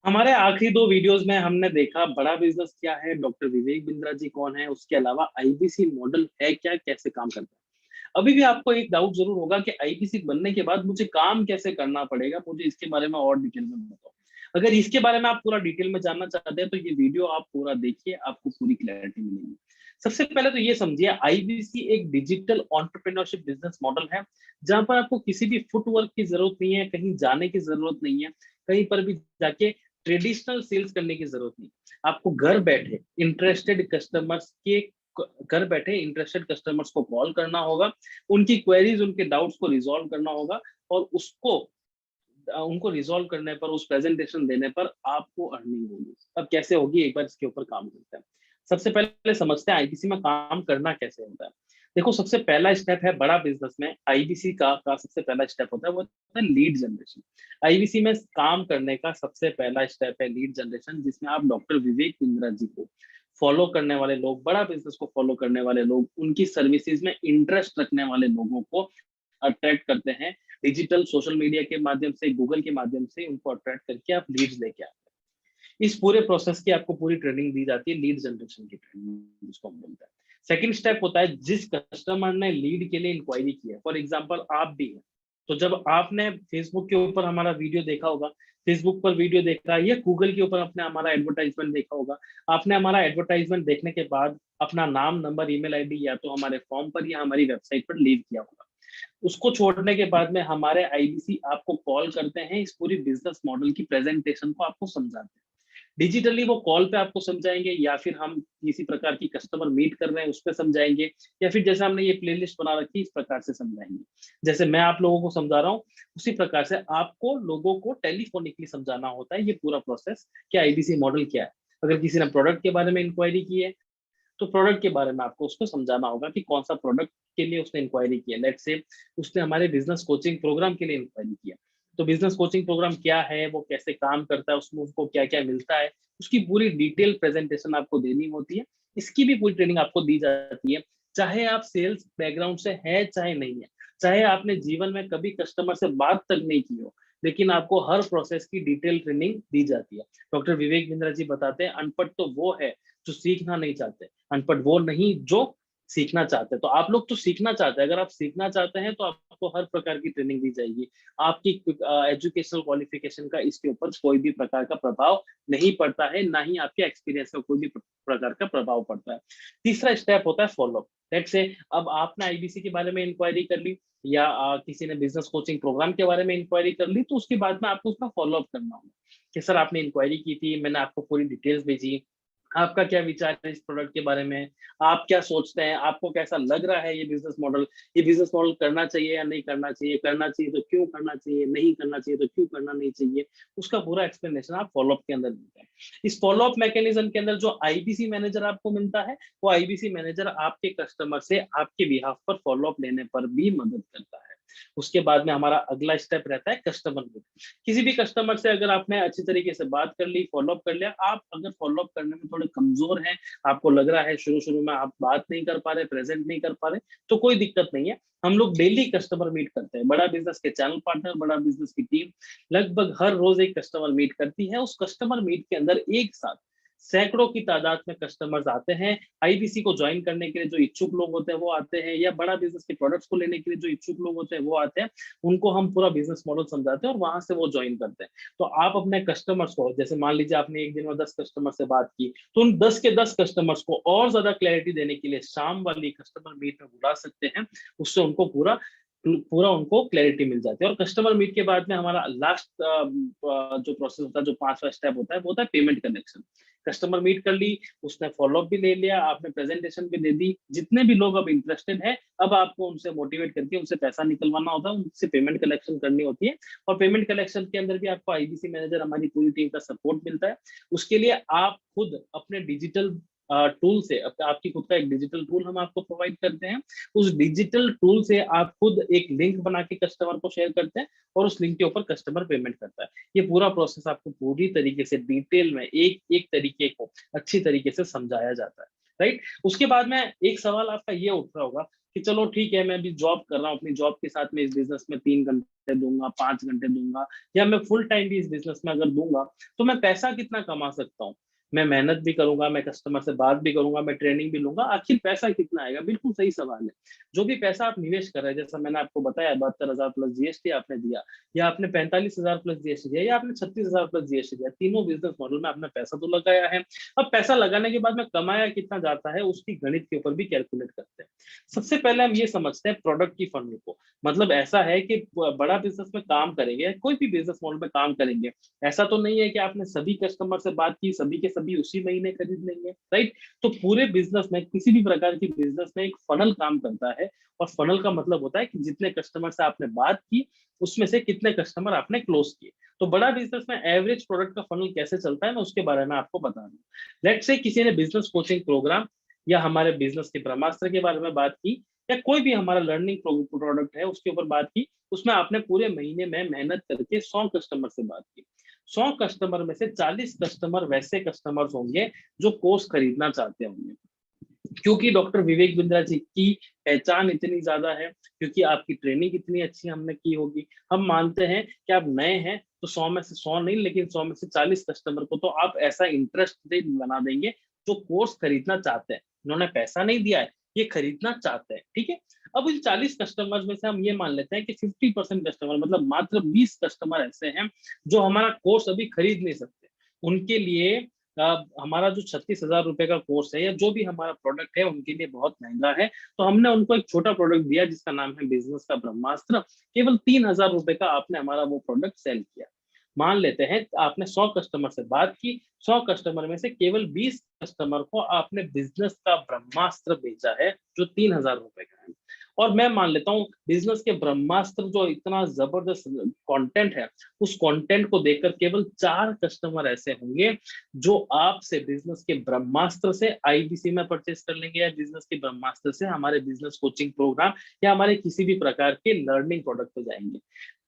हमारे आखिरी दो वीडियोस में हमने देखा बड़ा बिजनेस क्या है, डॉक्टर विवेक बिंद्रा जी कौन है, उसके अलावा आईबीसी मॉडल है क्या, कैसे काम करता है। अभी भी आपको एक डाउट जरूर होगा कि आईबीसी बनने के बाद मुझे काम कैसे करना पड़ेगा, मुझे इसके बारे में और डिटेल में बताओ। अगर इसके बारे में आप पूरा डिटेल में जानना चाहते हैं तो ये वीडियो आप पूरा देखिए, आपको पूरी क्लैरिटी मिलेगी। सबसे पहले तो ये समझिए, आईबीसी एक डिजिटल एंटरप्रेन्योरशिप बिजनेस मॉडल है, जहां पर आपको किसी भी फुटवर्क की जरूरत नहीं है, कहीं जाने की जरूरत नहीं है, कहीं पर भी जाके ट्रेडिशनल सेल्स करने की जरूरत नहीं। आपको घर बैठे इंटरेस्टेड कस्टमर्स को कॉल करना होगा, उनकी क्वेरीज, उनके डाउट्स को रिजॉल्व करना होगा, और उसको उनको रिजॉल्व करने पर, उस प्रेजेंटेशन देने पर आपको अर्निंग होगी। अब कैसे होगी, एक बार इसके ऊपर काम करते हैं। सबसे पहले समझते हैं आईबीसी में काम करना कैसे होता है। देखो, सबसे पहला स्टेप है बड़ा बिजनेस में आईबीसी का सबसे पहला स्टेप होता है, वो होता है लीड जनरेशन। आईबीसी में काम करने का सबसे पहला स्टेप है लीड जनरेशन, जिसमें आप डॉक्टर विवेक बिंद्रा जी को फॉलो करने वाले लोग, बड़ा बिजनेस को फॉलो करने वाले लोग, उनकी सर्विसेज में इंटरेस्ट रखने वाले लोगों को अट्रैक्ट करते हैं। डिजिटल सोशल मीडिया के माध्यम से, गूगल के माध्यम से उनको अट्रैक्ट करके आप लीड्स लेके आते हैं। इस पूरे प्रोसेस की आपको पूरी ट्रेनिंग दी जाती है, लीड जनरेशन की ट्रेनिंग जिसको हम बोलते हैं। सेकंड स्टेप होता है, जिस कस्टमर ने लीड के लिए इंक्वायरी की है, फॉर एग्जांपल आप भी हैं, तो जब आपने फेसबुक के ऊपर हमारा वीडियो देखा होगा, फेसबुक पर वीडियो देखा या गूगल के ऊपर आपने हमारा एडवर्टाइजमेंट देखा होगा, आपने हमारा एडवर्टाइजमेंट देखने के बाद अपना नाम, नंबर, ईमेल आईडी या तो हमारे फॉर्म पर या हमारी वेबसाइट पर लीव किया होगा। उसको छोड़ने के बाद में हमारे आईबीसी आपको कॉल करते हैं, इस पूरी बिजनेस मॉडल की प्रेजेंटेशन को आपको समझाते हैं। डिजिटली वो कॉल पे आपको समझाएंगे, या फिर हम किसी प्रकार की कस्टमर मीट कर रहे हैं उस पर समझाएंगे, या फिर जैसे हमने ये प्लेलिस्ट बना रखी है इस प्रकार से समझाएंगे। जैसे मैं आप लोगों को समझा रहा हूँ, उसी प्रकार से आपको लोगों को टेलीफोनिकली समझाना होता है ये पूरा प्रोसेस, कि आईबीसी मॉडल क्या है। अगर किसी ने प्रोडक्ट के बारे में इंक्वायरी की है, तो प्रोडक्ट के बारे में आपको उसको समझाना होगा कि कौन सा प्रोडक्ट के लिए उसने इंक्वायरी की है। लेट्स से उसने हमारे बिजनेस कोचिंग प्रोग्राम के लिए इंक्वायरी किया, तो बिजनेस कोचिंग प्रोग्राम क्या है, वो कैसे काम करता है, उसमें उसको क्या क्या मिलता है, उसकी पूरी डिटेल प्रेजेंटेशन आपको देनी होती है। इसकी भी पूरी ट्रेनिंग आपको दी जाती है, चाहे आप सेल्स बैकग्राउंड से है चाहे नहीं है, चाहे आपने जीवन में कभी कस्टमर से बात तक नहीं की हो, लेकिन आपको हर प्रोसेस की डिटेल ट्रेनिंग दी जाती है। डॉक्टर विवेक बिंद्रा जी बताते हैं, अनपढ़ तो वो है जो सीखना नहीं चाहते, अनपढ़ वो नहीं जो सीखना चाहते हैं। तो आप लोग तो सीखना चाहते हैं, अगर आप सीखना चाहते हैं तो आपको हर प्रकार की ट्रेनिंग दी जाएगी। आपकी एजुकेशनल क्वालिफिकेशन का इसके ऊपर कोई भी प्रकार का प्रभाव नहीं पड़ता है, ना ही आपके एक्सपीरियंस का कोई भी प्रकार का प्रभाव पड़ता है। तीसरा स्टेप होता है फॉलोअप। लेट्स से अब आपने आईबीसी के बारे में इंक्वायरी कर ली, या किसी ने बिजनेस कोचिंग प्रोग्राम के बारे में इंक्वायरी कर ली, तो उसके बाद में आपको उसका फॉलोअप करना होगा कि सर आपने इंक्वायरी की थी, मैंने आपको पूरी डिटेल्स भेजी, आपका क्या विचार है इस प्रोडक्ट के बारे में, आप क्या सोचते हैं, आपको कैसा लग रहा है ये बिजनेस मॉडल करना चाहिए या नहीं करना चाहिए, करना चाहिए तो क्यों करना चाहिए, नहीं करना चाहिए तो क्यों करना नहीं चाहिए। उसका पूरा एक्सप्लेनेशन आप फॉलोअप के अंदर मिलता है। इस फॉलोअप मैकेनिज्म के अंदर जो आईबीसी मैनेजर आपको मिलता है, वो आईबीसी मैनेजर आपके कस्टमर से आपके बिहाफ पर फॉलोअप लेने पर भी मदद करता है। उसके बाद में हमारा अगला स्टेप रहता है कस्टमर मीट। किसी भी कस्टमर से अगर आपने अच्छी तरीके से बात कर ली, फॉलोअप कर लिया, आप अगर फॉलोअप करने में थोड़े कमजोर हैं, आपको लग रहा है शुरू शुरू में आप बात नहीं कर पा रहे, प्रेजेंट नहीं कर पा रहे, तो कोई दिक्कत नहीं है। हम लोग डेली कस्टमर मीट करते हैं, बड़ा बिजनेस के चैनल पार्टनर, बड़ा बिजनेस की टीम लगभग हर रोज एक कस्टमर मीट करती है। उस कस्टमर मीट के अंदर एक साथ सैकड़ों की तादाद में कस्टमर्स आते हैं। आईबीसी को ज्वाइन करने के लिए जो इच्छुक लोग होते हैं वो आते हैं, या बड़ा बिजनेस के प्रोडक्ट्स को लेने के लिए जो इच्छुक लोग होते हैं वो आते हैं। उनको हम पूरा बिजनेस मॉडल समझाते हैं और वहां से वो ज्वाइन करते हैं। तो आप अपने कस्टमर्स को, जैसे मान लीजिए आपने एक दिन में 10 कस्टमर से बात की, तो उन 10 के 10 कस्टमर्स को और ज्यादा क्लैरिटी देने के लिए शाम वाली कस्टमर मीट में बुला सकते हैं। उससे उनको पूरा पूरा उनको क्लैरिटी मिल जाती है। और कस्टमर मीट के बाद में हमारा लास्ट जो प्रोसेस होता है, जो पांचवा स्टेप होता है, वो होता है पेमेंट कलेक्शन। कस्टमर मीट कर ली, उसने फॉलोअप भी ले लिया, आपने प्रेजेंटेशन भी दे दी, जितने भी लोग अब इंटरेस्टेड है, अब आपको उनसे मोटिवेट करके उनसे पैसा निकलवाना होता है, उनसे पेमेंट कलेक्शन करनी होती है। और पेमेंट कलेक्शन के अंदर भी आपको आईबीसी मैनेजर, हमारी पूरी टीम का सपोर्ट मिलता है। उसके लिए आप खुद अपने डिजिटल टूल से, आपकी खुद का एक डिजिटल टूल हम आपको प्रोवाइड करते हैं। उस डिजिटल टूल से आप खुद एक लिंक बना के कस्टमर को शेयर करते हैं, और उस लिंक के ऊपर कस्टमर पेमेंट करता है। ये पूरा प्रोसेस आपको पूरी तरीके से डिटेल में एक एक तरीके को अच्छी तरीके से समझाया जाता है। राइट। उसके बाद में एक सवाल आपका ये उठ रहा होगा कि चलो ठीक है, मैं अभी जॉब कर रहा हूँ, अपनी जॉब के साथ में इस बिजनेस में 3 घंटे दूंगा, 5 घंटे दूंगा, या मैं फुल टाइम भी इस बिजनेस में अगर दूंगा तो मैं पैसा कितना कमा सकता हूँ? मैं मेहनत भी करूंगा, मैं कस्टमर से बात भी करूंगा, मैं ट्रेनिंग भी लूंगा, आखिर पैसा कितना आएगा? बिल्कुल सही सवाल है। जो भी पैसा आप निवेश कर रहे हैं, जैसा मैंने आपको बताया 72,000 प्लस जीएसटी आपने दिया, या आपने 45,000 प्लस जीएसटी दिया, या आपने 36,000 प्लस जीएसटी दिया, तीनों बिजनेस मॉडल में आपने पैसा तो लगाया है। अब पैसा लगाने के बाद में कमाया कितना जाता है, उसकी गणित के ऊपर भी कैलकुलेट करते हैं। सबसे पहले हम ये समझते हैं प्रोडक्ट की फनल को। मतलब ऐसा है कि बड़ा बिजनेस में काम करेंगे, कोई भी बिजनेस मॉडल में काम करेंगे, ऐसा तो नहीं है कि आपने सभी कस्टमर से बात की, सभी के सभी उसी महीने खरीद लेंगे, राइट। तो पूरे बिजनेस में, किसी भी प्रकार की बिजनेस में एक फनल काम करता है, और फनल का मतलब होता है कि जितने कस्टमर से आपने बात की, उसमें से कितने कस्टमर आपने क्लोज किए। तो बड़ा बिजनेस में एवरेज प्रोडक्ट का फनल कैसे चलता है, मैं उसके बारे में आपको बता दूं। लेट्स से किसी ने बिजनेस कोचिंग प्रोग्राम या हमारे बिजनेस के ब्रह्मास्त्र के बारे में बात की, या कोई भी हमारा लर्निंग प्रोडक्ट है उसके ऊपर बात की, उसमें आपने पूरे महीने में मेहनत करके 100 कस्टमर से बात की। 100 कस्टमर में से 40 कस्टमर वैसे कस्टमर्स होंगे जो कोर्स खरीदना चाहते होंगे। क्योंकि डॉक्टर विवेक बिंद्रा जी की पहचान इतनी ज्यादा है, क्योंकि आपकी ट्रेनिंग इतनी अच्छी हमने की होगी, हम मानते हैं कि आप नए हैं तो 100 में से 100 नहीं, लेकिन 100 में से 40 कस्टमर को तो आप ऐसा इंटरेस्ट बना देंगे जो कोर्स खरीदना चाहते हैं। इन्होंने पैसा नहीं दिया है, ये खरीदना चाहते हैं, ठीक है। अब इन 40 कस्टमर में से हम ये मान लेते हैं कि 50% कस्टमर, मतलब मात्र 20 कस्टमर ऐसे हैं जो हमारा कोर्स अभी खरीद नहीं सकते। उनके लिए हमारा जो 36,000 रुपए का कोर्स है, या जो भी हमारा प्रोडक्ट है, उनके लिए बहुत महंगा है। तो हमने उनको एक छोटा प्रोडक्ट दिया जिसका नाम है बिजनेस का ब्रह्मास्त्र। केवल 3,000 रुपए का आपने हमारा वो प्रोडक्ट सेल किया। मान लेते हैं आपने 100 कस्टमर से बात की, 100 कस्टमर में से केवल 20 कस्टमर को आपने बिजनेस का ब्रह्मास्त्र बेचा है, जो 3,000 रुपए का है। और मैं मान लेता हूँ बिजनेस के ब्रह्मास्त्र जो इतना जबरदस्त कंटेंट है, उस कंटेंट को देखकर केवल 4 कस्टमर ऐसे होंगे जो आपसे बिजनेस के ब्रह्मास्त्र से आईबीसी में परचेस कर लेंगे, या बिजनेस के ब्रह्मास्त्र से हमारे बिजनेस कोचिंग प्रोग्राम या हमारे किसी भी प्रकार के लर्निंग प्रोडक्ट पे जाएंगे।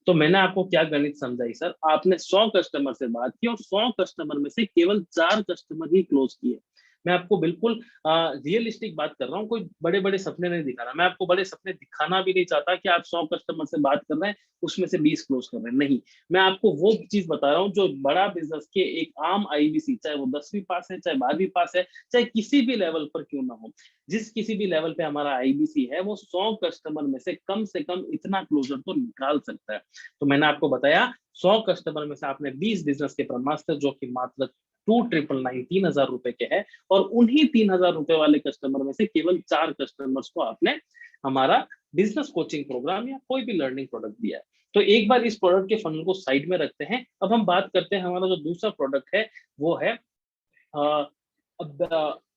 तो मैंने आपको क्या गणित समझाई सर, आपने 100 कस्टमर से बात की और 100 कस्टमर में से केवल 4 कस्टमर ही क्लोज किए। मैं आपको बिल्कुल रियलिस्टिक बात कर रहा हूँ, कोई बड़े बड़े सपने नहीं दिखा रहा। मैं आपको बड़े सपने दिखाना भी नहीं चाहता कि आप 100 कस्टमर से बात कर रहे हैं, उसमें से 20 क्लोज कर रहे हैं, नहीं। मैं आपको वो चीज बता रहा हूँ जो बड़ा बिजनेस के एक आम आईबीसी, चाहे वो 10वीं पास है, चाहे 12वीं पास है, चाहे किसी भी लेवल पर क्यों ना हो, जिस किसी भी लेवल पे हमारा आईबीसी है, वो 100 कस्टमर में से कम इतना क्लोजर तो निकाल सकता है। तो मैंने आपको बताया 100 कस्टमर में से आपने 20 बिजनेस के ब्रह्मास्त्र, जो कि मात्र 2,999 3,000 रुपए के हैं, और उन्हीं 3,000 रुपए वाले कस्टमर में से केवल 4 कस्टमर्स को आपने हमारा बिजनेस कोचिंग प्रोग्राम या कोई भी लर्निंग प्रोडक्ट दिया है। तो एक बार इस प्रोडक्ट के फनल को साइड में रखते हैं। अब हम बात करते हैं हमारा जो दूसरा प्रोडक्ट है, वो है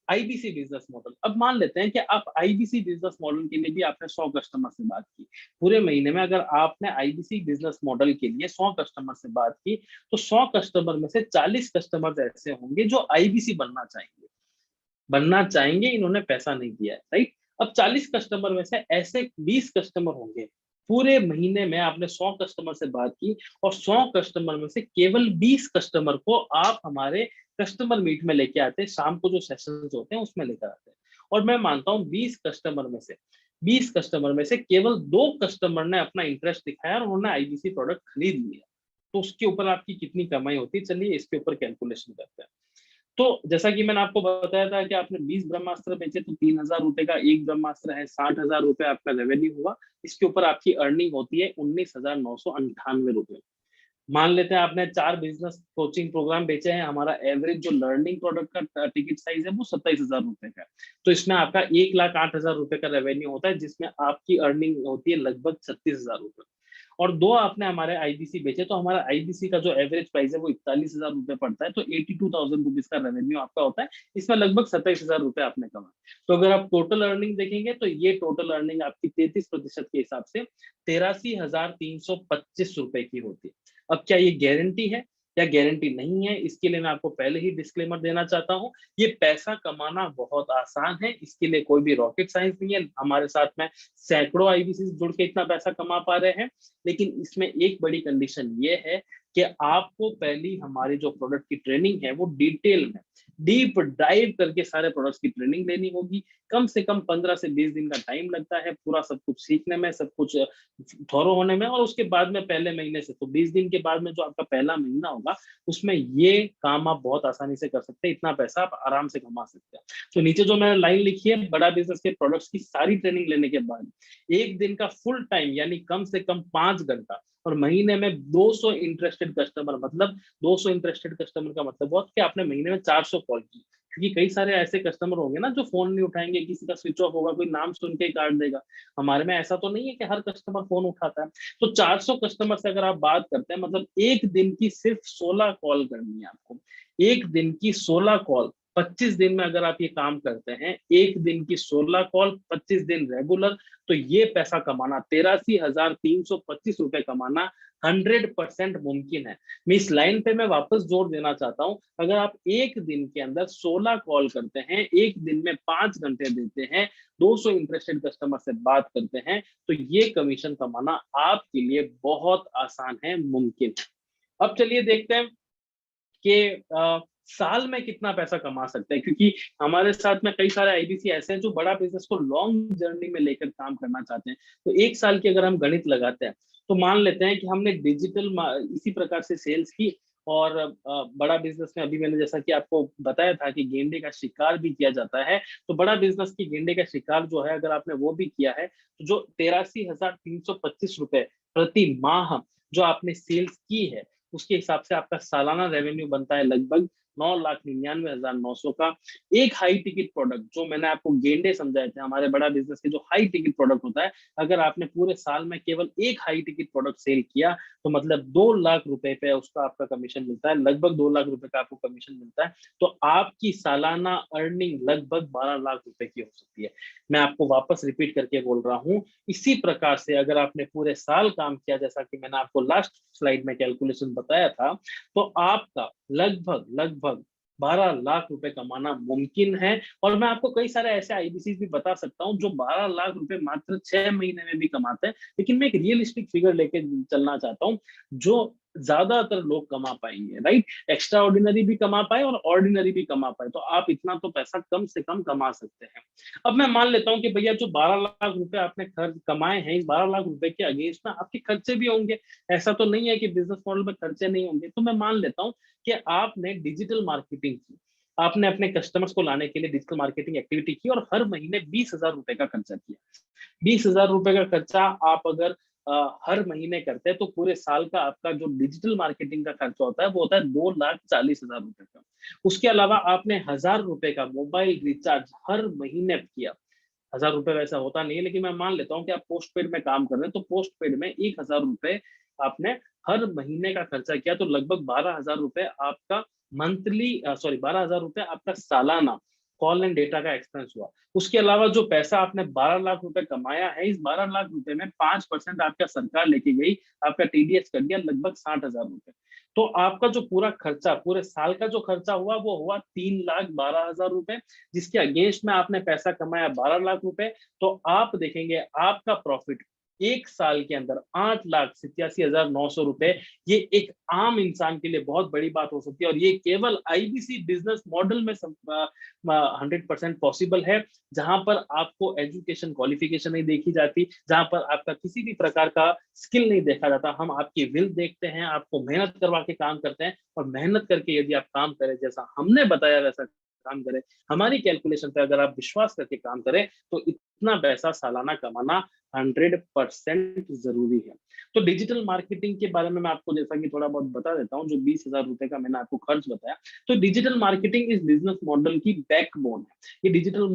आईबीसी बिजनेस मॉडल। अब मान लेते हैं कि आप आईबीसी बिजनेस मॉडल के लिए भी आपने 100 कस्टमर से बात की। पूरे महीने में अगर आपने आईबीसी बिजनेस मॉडल के लिए 100 कस्टमर से बात की, तो 100 कस्टमर में से 40 कस्टमर ऐसे होंगे जो आईबीसी बनना चाहेंगे, इन्होंने पैसा नहीं दिया है, राइट। अब 40 कस्टमर में से ऐसे 20 कस्टमर होंगे। पूरे महीने में आपने 100 कस्टमर से बात की, और 100 कस्टमर में से केवल 20 कस्टमर को आप हमारे कस्टमर मीट में लेके आते हैं, शाम को जो सेशंस होते हैं उसमें लेकर आते हैं। और मैं मानता हूँ 20 कस्टमर में से केवल 2 कस्टमर ने अपना इंटरेस्ट दिखाया और उन्होंने आईबीसी प्रोडक्ट खरीद लिया। तो उसके ऊपर आपकी कितनी कमाई होती है, चलिए इसके ऊपर कैलकुलेशन करते हैं। तो जैसा कि मैंने आपको बताया था कि आपने 20 ब्रह्मास्त्र बेचे, तो 3,000 रुपए का एक ब्रह्मास्त्र है, 60,000 रुपए आपका रेवेन्यू हुआ। इसके ऊपर आपकी अर्निंग होती है 19,998 रुपए। मान लेते हैं आपने 4 बिजनेस कोचिंग प्रोग्राम बेचे हैं, हमारा एवरेज जो लर्निंग प्रोडक्ट का टिकट साइज है वो 27,000 रुपए का है। तो इसमें आपका 1,08,000 रुपए का रेवेन्यू होता है, जिसमें आपकी अर्निंग होती है लगभग 36,000 रुपए। और 2 आपने हमारे आईबीसी बेचे, तो हमारा आईबीसी का जो एवरेज प्राइस है वो 41,000 रुपए पड़ता है। तो 82,000 रुपीज का रेवेन्यू आपका होता है, इसमें लगभग 27,000 रुपए आपने कमाए। तो अगर आप टोटल अर्निंग देखेंगे, तो ये टोटल अर्निंग आपकी 33% के हिसाब से 83,325 रुपए की होती है। अब क्या ये गारंटी है या गारंटी नहीं है, इसके लिए मैं आपको पहले ही डिस्क्लेमर देना चाहता हूँ। ये पैसा कमाना बहुत आसान है, इसके लिए कोई भी रॉकेट साइंस नहीं है। हमारे साथ में सैकड़ों आईबीसी जुड़ के इतना पैसा कमा पा रहे हैं, लेकिन इसमें एक बड़ी कंडीशन ये है कि आपको पहली हमारी जो प्रोडक्ट की ट्रेनिंग है वो डिटेल में डीप डाइव करके सारे प्रोडक्ट्स की ट्रेनिंग लेनी होगी। कम से कम 15 से 20 दिन का टाइम लगता है पूरा सब कुछ सीखने में, सब कुछ थॉरो होने में। और उसके बाद में पहले महीने से, तो 20 दिन के बाद में जो आपका पहला महीना होगा उसमें ये काम आप बहुत आसानी से कर सकते हैं, इतना पैसा आप आराम से कमा सकते हैं। तो नीचे जो मैंने लाइन लिखी है, बड़ा बिजनेस के प्रोडक्ट्स की सारी ट्रेनिंग लेने के बाद एक दिन का फुल टाइम यानी कम से कम 5 घंटा, और महीने में 200 इंटरेस्टेड कस्टमर, मतलब 200 इंटरेस्टेड कस्टमर का मतलब बहुत कि आपने महीने में 400 कॉल की, क्योंकि कई सारे ऐसे कस्टमर होंगे ना जो फोन नहीं उठाएंगे, किसी का स्विच ऑफ होगा, कोई नाम सुन के ही काट देगा। हमारे में ऐसा तो नहीं है कि हर कस्टमर फोन उठाता है। तो 400 कस्टमर से अगर आप बात करते हैं, मतलब एक दिन की सिर्फ 16 कॉल करनी है आपको। एक दिन की 16 कॉल, 25 दिन में अगर आप ये काम करते हैं, एक दिन की 16 कॉल 25 दिन रेगुलर, तो ये पैसा कमाना 83,325 रुपए कमाना 100% मुमकिन है। मैं इस लाइन पे मैं वापस जोर देना चाहता हूं, अगर आप एक दिन के अंदर 16 कॉल करते हैं, एक दिन में 5 घंटे देते हैं, 200 इंटरेस्टेड कस्टमर से बात करते हैं, तो ये कमीशन कमाना आपके लिए बहुत आसान है, मुमकिन है। अब चलिए देखते हैं कि साल में कितना पैसा कमा सकते हैं, क्योंकि हमारे साथ में कई सारे आईबीसी ऐसे हैं जो बड़ा बिजनेस को लॉन्ग जर्नी में लेकर काम करना चाहते हैं। तो एक साल की अगर हम गणित लगाते हैं, तो मान लेते हैं कि हमने डिजिटल इसी प्रकार से सेल्स की, और बड़ा बिजनेस में अभी मैंने जैसा कि आपको बताया था कि गेंडे का शिकार भी किया जाता है, तो बड़ा बिजनेस की गेंडे का शिकार जो है अगर आपने वो भी किया है, तो जो 83,325 रुपए प्रति माह जो आपने सेल्स की है, उसके हिसाब से आपका सालाना रेवेन्यू बनता है लगभग 9,99,900 का। एक हाई टिकट प्रोडक्ट जो मैंने आपको गेंडे समझाए थे, हमारे बड़ा बिजनेस के जो हाई टिकट प्रोडक्ट होता है, अगर आपने पूरे साल में केवल एक हाई टिकट प्रोडक्ट सेल किया, तो मतलब 2 लाख रुपए पे उसका आपका कमीशन मिलता है, लगभग 2 लाख रुपए का आपको कमीशन मिलता है। तो आपकी सालाना अर्निंग लगभग 12 लाख रुपए की हो सकती है। मैं आपको वापस रिपीट करके बोल रहा हूँ, इसी प्रकार से अगर आपने पूरे साल काम किया, जैसा कि मैंने आपको लास्ट स्लाइड में कैलकुलेशन बताया था, तो आपका लगभग लगभग 12 लाख रुपए कमाना मुमकिन है। और मैं आपको कई सारे ऐसे आईबीसी भी बता सकता हूं जो 12 लाख रुपए मात्र 6 महीने में भी कमाते हैं। लेकिन मैं एक रियलिस्टिक फिगर लेके चलना चाहता हूं जो ज्यादातर लोग कमा पाएंगे, राइट? एक्स्ट्रा ऑर्डिनरी भी कमा पाए और ऑर्डिनरी भी कमा पाए, तो आप इतना तो पैसा कम से कम कमा सकते हैं। अब मैं मान लेता हूं कि भैया जो 12 लाख रुपए आपने खर्च कमाए हैं, इस 12 लाख रुपए के अगेंस्ट ना आपके खर्चे भी होंगे। ऐसा तो नहीं है कि बिजनेस मॉडल में खर्चे नहीं होंगे। तो मैं मान लेता हूं कि आपने डिजिटल मार्केटिंग की, आपने अपने कस्टमर्स को लाने के लिए डिजिटल मार्केटिंग एक्टिविटी की, और हर महीने 20,000 रुपए का खर्चा किया। 20,000 रुपए का खर्चा आप अगर हर महीने करते हैं, तो पूरे साल का आपका जो डिजिटल मार्केटिंग का खर्चा होता है वो होता है 2,40,000 रुपए का। उसके अलावा आपने 1,000 रुपए का मोबाइल रिचार्ज हर महीने किया। 1,000 रुपए वैसा होता नहीं है, लेकिन मैं मान लेता हूँ कि आप पोस्ट पेड में काम कर रहे हैं, तो पोस्ट पेड में 1,000 रुपए आपने हर महीने का खर्चा किया, तो लगभग 12,000 रुपए आपका मंथली, सॉरी 12,000 रुपए आपका सालाना कॉल एंड डेटा का एक्सपेंस हुआ। उसके अलावा जो पैसा आपने 12 लाख रुपए कमाया है, इस 12 लाख रुपए में 5% आपका सरकार लेके गई, आपका टीडीएस कट गया, लगभग 60,000 रुपए। तो आपका जो पूरा खर्चा, पूरे साल का जो खर्चा हुआ वो हुआ 3,12,000 रुपए, जिसके अगेंस्ट में आपने पैसा कमाया 12 लाख रुपए। तो आप देखेंगे आपका प्रॉफिट एक साल के अंदर 8,87,900 रुपए। ये एक आम इंसान के लिए बहुत बड़ी बात हो सकती है, और ये केवल आईबीसी बिजनेस मॉडल में 100% पॉसिबल है, जहां पर आपको एजुकेशन क्वालिफिकेशन नहीं देखी जाती, जहां पर आपका किसी भी प्रकार का स्किल नहीं देखा जाता। हम आपकी विल देखते हैं, आपको मेहनत करवा के काम करते हैं, और मेहनत करके यदि आप काम करें, जैसा हमने बताया वैसा काम करें, हमारी कैलकुलेशन पे अगर आप विश्वास करके काम करें, तो इतना पैसा सालाना कमाना 100% जरूरी है। तो डिजिटल मार्केटिंग के बारे में मैं आपको जैसा कि थोड़ा बहुत बता देता हूँ, जो 20,000 रुपए का मैंने आपको खर्च बताया। तो डिजिटल मार्केटिंग इस बिजनेस मॉडल की बैकबोन है। ये डिजिटल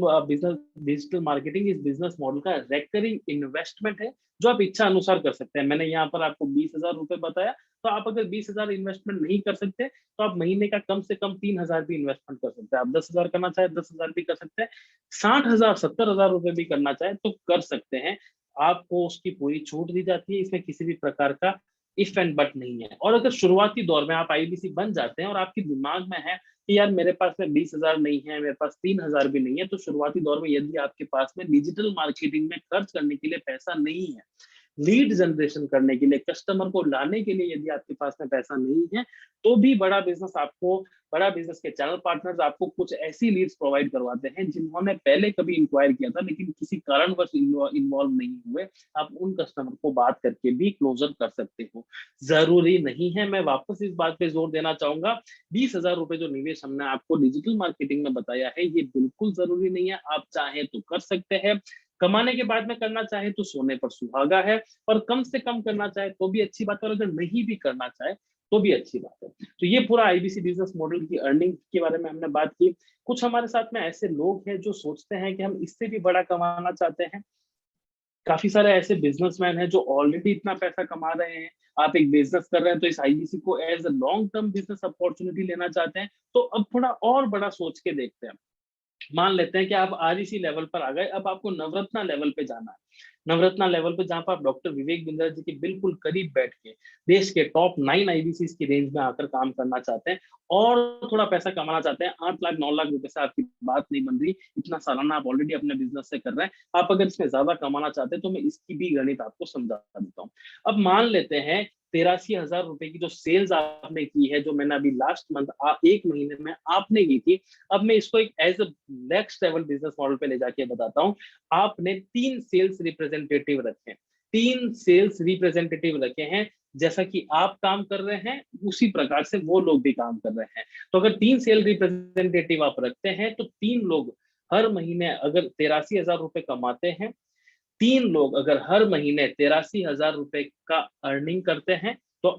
मार्केटिंग इस बिजनेस मॉडल का रेकरिंग इन्वेस्टमेंट है, जो आप इच्छा अनुसार कर सकते हैं। मैंने यहाँ पर आपको 20,000 रुपए बताया, तो आप अगर 20,000 इन्वेस्टमेंट नहीं कर सकते, तो आप महीने का कम से कम 3,000 भी इन्वेस्टमेंट कर सकते हैं। आप 10,000 करना चाहे 10,000 भी कर सकते हैं, 60,000 70,000 रुपए भी करना चाहे तो कर सकते हैं। आपको उसकी पूरी छूट दी जाती है, इसमें किसी भी प्रकार का इफ एंड बट नहीं है। और अगर शुरुआती दौर में आप आईबीसी बन जाते हैं और आपके दिमाग में है कि यार मेरे पास में 20,000 नहीं है, मेरे पास 3,000 भी नहीं है, तो शुरुआती दौर में यदि आपके पास में डिजिटल मार्केटिंग में खर्च करने के लिए पैसा नहीं है, लीड जनरेशन करने के लिए, कस्टमर को लाने के लिए यदि आपके पास में पैसा नहीं है, तो भी बड़ा बिजनेस आपको बड़ा बिजनेस के चैनल पार्टनर्स आपको कुछ ऐसी लीड्स प्रोवाइड करवाते हैं जिन्होंने पहले कभी इंक्वायर किया था लेकिन किसी कारणवश इन्वॉल्व नहीं हुए। आप उन कस्टमर को बात करके भी क्लोजर कर सकते हो। जरूरी नहीं है, मैं वापस इस बात पे जोर देना चाहूंगा, 20,000 रुपए जो निवेश हमने आपको डिजिटल मार्केटिंग में बताया है ये बिल्कुल जरूरी नहीं है। आप चाहे तो कर सकते हैं, कमाने के बाद में करना चाहे तो सोने पर सुहागा है, और कम से कम करना चाहे तो भी अच्छी बात है, और अगर नहीं भी करना चाहे तो भी अच्छी बात है। तो ये पूरा आईबीसी बिजनेस मॉडल की अर्निंग के बारे में हमने बात की। कुछ हमारे साथ में ऐसे लोग हैं जो सोचते हैं कि हम इससे भी बड़ा कमाना चाहते हैं। काफी सारे ऐसे बिजनेसमैन हैं जो ऑलरेडी इतना पैसा कमा रहे हैं। आप एक बिजनेस कर रहे हैं तो इस आईबीसी को as a long term business opportunity लेना चाहते हैं, तो अब थोड़ा और बड़ा सोच के देखते हैं। मान लेते हैं कि आप आरईसी लेवल पर आ गए, अब आपको नवरत्ना लेवल पे जाना है। नवरत्ना लेवल पे जहां पर आप डॉक्टर विवेक बिंद्रा जी के बिल्कुल करीब बैठ के देश के टॉप 9 आईबीसी की रेंज में आकर काम करना चाहते हैं, और थोड़ा पैसा कमाना चाहते हैं। 8 लाख 9 लाख रुपए से आपकी बात नहीं बन रही, इतना सालाना आप ऑलरेडी अपने बिजनेस से कर रहे हैं। आप अगर इसमें ज्यादा कमाना चाहते हैं तो मैं इसकी भी गणित आपको समझा देता हूँ। अब मान लेते हैं 83,000 रुपए की जो सेल्स आपने की है, जो मैंने अभी लास्ट मंथ 1 महीने में आपने की थी, अब मैं इसको एक as a next level business model पे ले जाके बताता हूँ। आपने 3 सेल्स रिप्रेजेंटेटिव रखे हैं, 3 सेल्स रिप्रेजेंटेटिव रखे हैं, जैसा कि आप काम कर रहे हैं उसी प्रकार से वो लोग भी काम कर रहे हैं। तो अगर 3 सेल रिप्रेजेंटेटिव आप रखते हैं तो 3 लोग हर महीने अगर 83,000 रुपए कमाते हैं, 3 लोग अगर हर महीने 83,000 रुपए का अर्निंग करते हैं, तो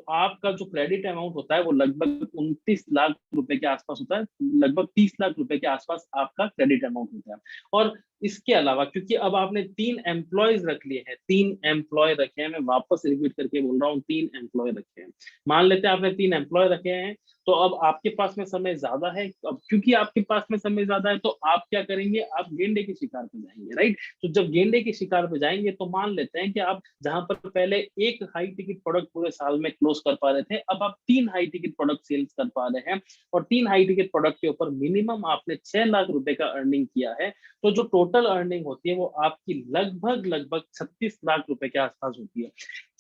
आपका जो क्रेडिट अमाउंट होता है वो लगभग 29 लाख रुपए के आसपास होता है, लगभग 30 लाख रुपए के आसपास आपका क्रेडिट अमाउंट होता है। और इसके अलावा क्योंकि अब आपने 3 एम्प्लॉयज रख लिए हैं, 3 एम्प्लॉय रखे हैं, मैं वापस रिपीट करके बोल रहा हूँ, 3 एम्प्लॉय रखे हैं। मान लेते हैं आपने 3 एम्प्लॉय रखे हैं, तो अब आपके पास में समय ज्यादा है। अब क्योंकि आपके पास में समय ज्यादा है तो आप क्या करेंगे, आप गेंडे के शिकार पे जाएंगे, राइट। तो जब गेंडे के शिकार पे जाएंगे तो मान लेते हैं कि आप जहां पर पहले एक हाई टिकट प्रोडक्ट पूरे साल में क्लोज कर पा रहे थे, अब आप 3 हाई टिकट प्रोडक्ट सेल्स कर पा रहे हैं, और 3 हाई टिकट प्रोडक्ट के ऊपर मिनिमम आपने 6 लाख रुपए का अर्निंग किया है। तो जो टोटल अर्निंग होती है वो आपकी लगभग 36 लाख रुपए के आसपास होती है।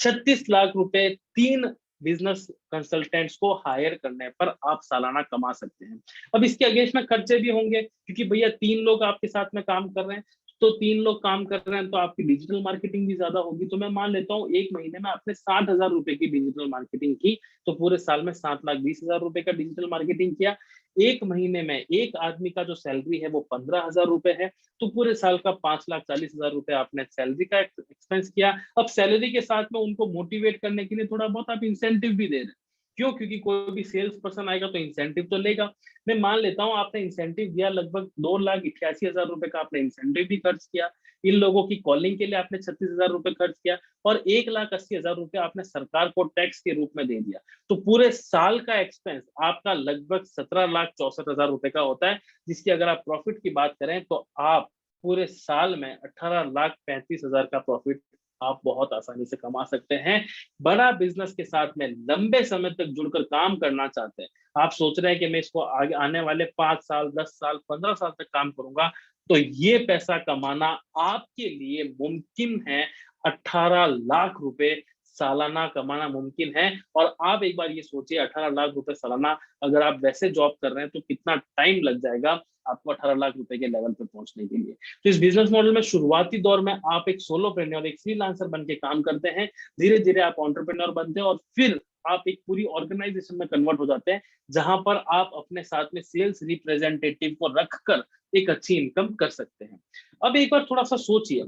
36 लाख रुपए 3 बिजनेस कंसल्टेंट्स को हायर करने पर आप सालाना कमा सकते हैं। अब इसके अगेंस्ट में खर्चे भी होंगे, क्योंकि भैया 3 लोग आपके साथ में काम कर रहे हैं, तो 3 लोग काम कर रहे हैं तो आपकी डिजिटल मार्केटिंग भी ज्यादा होगी। तो मैं मान लेता हूँ 1 महीने में आपने 60,000 रुपए की डिजिटल मार्केटिंग की, तो पूरे साल में 7,20,000 रुपए का डिजिटल मार्केटिंग किया। 1 महीने में एक आदमी का जो सैलरी है वो 15,000 रुपए है, तो पूरे साल का 5,40,000 रुपए आपने सैलरी का एक्सपेंस किया। अब सैलरी के साथ में उनको मोटिवेट करने के लिए थोड़ा बहुत आप इंसेंटिव भी दे रहे हैं। क्यों? क्योंकि कोई भी सेल्स पर्सन आएगा तो इंसेंटिव तो लेगा। मैं मान लेता हूँ आपने इंसेंटिव दिया, लगभग 2,88,000 रुपए का आपने इंसेंटिव भी खर्च किया। इन लोगों की कॉलिंग के लिए आपने 36,000 रुपए खर्च किया, और 1,80,000 रुपए आपने सरकार को टैक्स के रूप में दे दिया। तो पूरे साल का एक्सपेंस आपका लगभग 17,64,000 रुपए का होता है, जिसकी अगर आप प्रॉफिट की बात करें तो आप पूरे साल में 18,35,000 का प्रॉफिट आप बहुत आसानी से कमा सकते हैं। बड़ा बिजनेस के साथ में लंबे समय तक जुड़कर काम करना चाहते हैं, आप सोच रहे हैं कि मैं इसको आगे आने वाले 5 साल 10 साल 15 साल तक काम करूंगा, तो ये पैसा कमाना आपके लिए मुमकिन है। 18 लाख रुपए सालाना कमाना मुमकिन है। और आप एक बार ये सोचिए, 18 लाख रुपए सालाना अगर आप वैसे जॉब कर रहे हैं तो कितना टाइम लग जाएगा आपको 18 लाख रुपए के लेवल पे पहुंचने के लिए। तो इस बिजनेस मॉडल में शुरुआती दौर में आप एक सोलोप्रेन्योर, एक फ्रीलांसर बन के काम करते हैं, धीरे धीरे आप एंटरप्रेन्योर बनते हैं, और फिर आप एक पूरी ऑर्गेनाइजेशन में कन्वर्ट हो जाते हैं, जहां पर आप अपने साथ में सेल्स रिप्रेजेंटेटिव को रखकर एक अच्छी इनकम कर सकते हैं। अब एक बार थोड़ा सा सोचिए,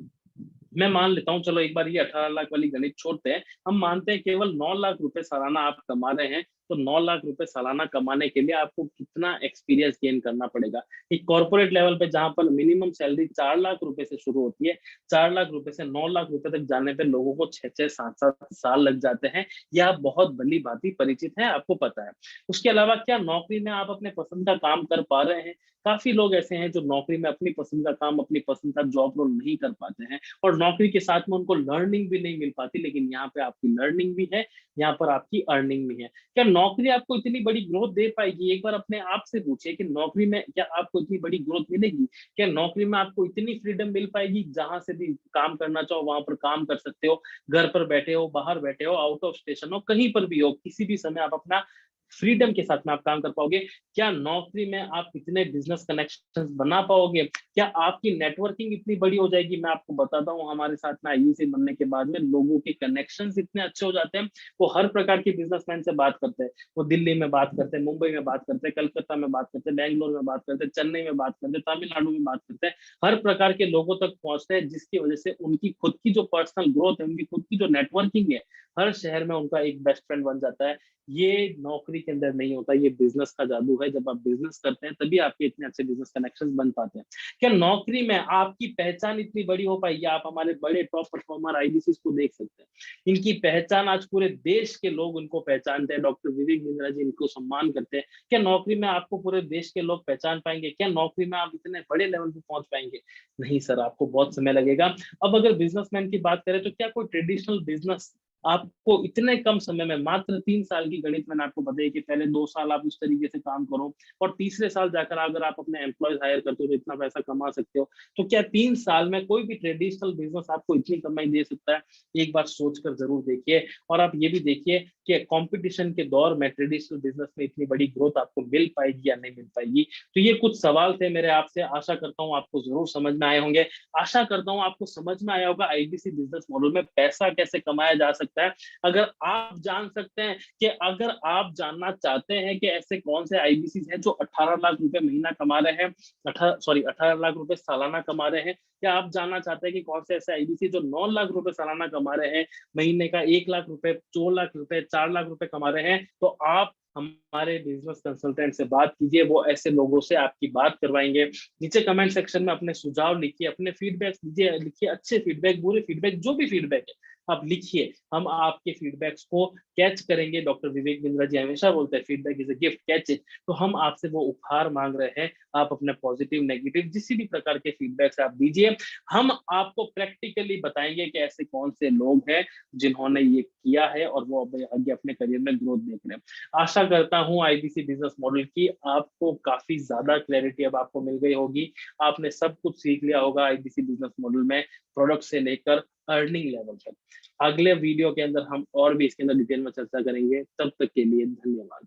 मैं मान लेता हूँ, चलो एक बार ये 18 लाख वाली गणित छोड़ते हैं, हम मानते हैं केवल 9 लाख रुपए सालाना आप कमा रहे हैं। तो 9 लाख रुपए सालाना कमाने के लिए आपको कितना एक्सपीरियंस गेन करना पड़ेगा। एक कॉर्पोरेट लेवल पे जहां पर मिनिमम सैलरी 4 लाख रुपए से शुरू होती है, 4 लाख रुपए से 9 लाख रुपए तक जाने पे लोगों को 6-6 7-7 साल लग जाते हैं। यह आप बहुत भली भांति परिचित है, आपको पता है। उसके अलावा क्या नौकरी में आप अपने पसंद का काम कर पा रहे हैं? काफी लोग ऐसे हैं जो नौकरी में अपनी पसंद का काम, अपनी पसंद का जॉब रोल नहीं कर पाते हैं, और नौकरी के साथ में उनको लर्निंग भी नहीं मिल पाती। लेकिन यहाँ पे आपकी लर्निंग भी है, यहाँ पर आपकी अर्निंग भी है। क्या नौकरी आपको इतनी बड़ी ग्रोथ दे पाएगी? एक बार अपने आप से पूछिए कि नौकरी में क्या आपको इतनी बड़ी ग्रोथ मिलेगी? क्या नौकरी में आपको इतनी फ्रीडम मिल पाएगी, जहां से भी काम करना चाहो वहां पर काम कर सकते हो, घर पर बैठे हो, बाहर बैठे हो, आउट ऑफ स्टेशन हो, कहीं पर भी हो, किसी भी समय आप अपना फ्रीडम के साथ में आप काम कर पाओगे? क्या नौकरी में आप इतने बिजनेस कनेक्शंस बना पाओगे? क्या आपकी नेटवर्किंग इतनी बड़ी हो जाएगी? मैं आपको बताता हूँ, हमारे साथ में आईबीसी बनने के बाद में लोगों के कनेक्शंस इतने अच्छे हो जाते हैं, वो हर प्रकार के बिजनेसमैन से बात करते हैं। वो दिल्ली में बात करते हैं, मुंबई में बात करते हैं, कलकत्ता में बात करते हैं, बैंगलोर में बात करते हैं, चेन्नई में बात करते हैं, तमिलनाडु में बात करते हैं। हर प्रकार के लोगों तक पहुंचते हैं, जिसकी वजह से उनकी खुद की जो पर्सनल ग्रोथ है, उनकी खुद की जो नेटवर्किंग है, हर शहर में उनका एक बेस्ट फ्रेंड बन जाता है। ये नौकरी के अंदर नहीं होता, ये बिजनेस का जादू है। जब आप बिजनेस करते हैं तभी आपके इतने अच्छे बिजनेस कनेक्शंस बन पाते हैं। क्या नौकरी में आपकी पहचान इतनी बड़ी हो पाएगी? आप हमारे बड़े टॉप परफॉर्मर आईबीसी को देख सकते हैं, इनकी पहचान आज पूरे देश के लोग उनको पहचानते हैं। डॉक्टर विवेक बिंद्रा जी इनको सम्मान करते हैं। क्या नौकरी में आपको पूरे देश के लोग पहचान पाएंगे? क्या नौकरी में आप इतने बड़े लेवल पे पहुंच पाएंगे? नहीं सर, आपको बहुत समय लगेगा। अब अगर बिजनेसमैन की बात करें तो क्या कोई ट्रेडिशनल बिजनेस आपको इतने कम समय में, मात्र 3 साल की गणित मैंने आपको बताई कि पहले 2 साल आप उस तरीके से काम करो और तीसरे साल जाकर अगर आप अपने एम्प्लॉयज हायर करते हो तो इतना पैसा कमा सकते हो। तो क्या 3 साल में कोई भी ट्रेडिशनल बिजनेस आपको इतनी कमाई दे सकता है? एक बार सोचकर जरूर देखिए। और आप ये भी देखिए कि कंपटीशन के दौर में ट्रेडिशनल बिजनेस में इतनी बड़ी ग्रोथ आपको मिल पाएगी या नहीं मिल पाएगी। तो ये कुछ सवाल थे मेरे आपसे, आशा करता हूँ आपको जरूर समझ में आए होंगे। आशा करता हूँ आपको समझ में आया होगा आईबीसी बिजनेस मॉडल में पैसा कैसे कमाया जा सकता है। अगर आप जान सकते हैं कि अगर आप जानना चाहते हैं कि ऐसे कौन से आईबीसी हैं जो 18 लाख रुपए महीना कमा रहे हैं, 18 लाख रुपए सालाना कमा रहे हैं, या आप जानना चाहते हैं कि कौन से ऐसे आईबीसी जो 9 लाख रुपए सालाना कमा रहे हैं, महीने का 1 लाख रुपए, 2 लाख रुपए, 4 लाख रुपए कमा रहे हैं, तो आप हमारे बिजनेस कंसल्टेंट से बात कीजिए। वो ऐसे लोगों से आपकी बात करवाएंगे। नीचे कमेंट सेक्शन में अपने सुझाव लिखिए, अपने फीडबैक दीजिए, लिखिए अच्छे फीडबैक, बुरे फीडबैक, जो भी फीडबैक है आप लिखिए। हम आपके फीडबैक्स को कैच करेंगे। डॉक्टर विवेक बिंद्रा जी हमेशा बोलते हैं feedback is a gift, catch it. तो हम आपसे वो उपहार मांग रहे हैं। आप अपने पॉजिटिव नेगेटिव जिस भी प्रकार के फीडबैक्स आप दीजिए, हम आपको प्रैक्टिकली बताएंगे कि ऐसे कौन से लोग हैं जिन्होंने ये किया है और वो आगे अपने करियर में ग्रोथ देख रहे हैं। आशा करता हूँ आईबीसी बिजनेस मॉडल की आपको काफी ज्यादा क्लैरिटी अब आपको मिल गई होगी। आपने सब कुछ सीख लिया होगा आईबीसी बिजनेस मॉडल में, प्रोडक्ट से लेकर अर्निंग लेवल तक। अगले वीडियो के अंदर हम और भी इसके अंदर डिटेल में चर्चा करेंगे। तब तक के लिए धन्यवाद।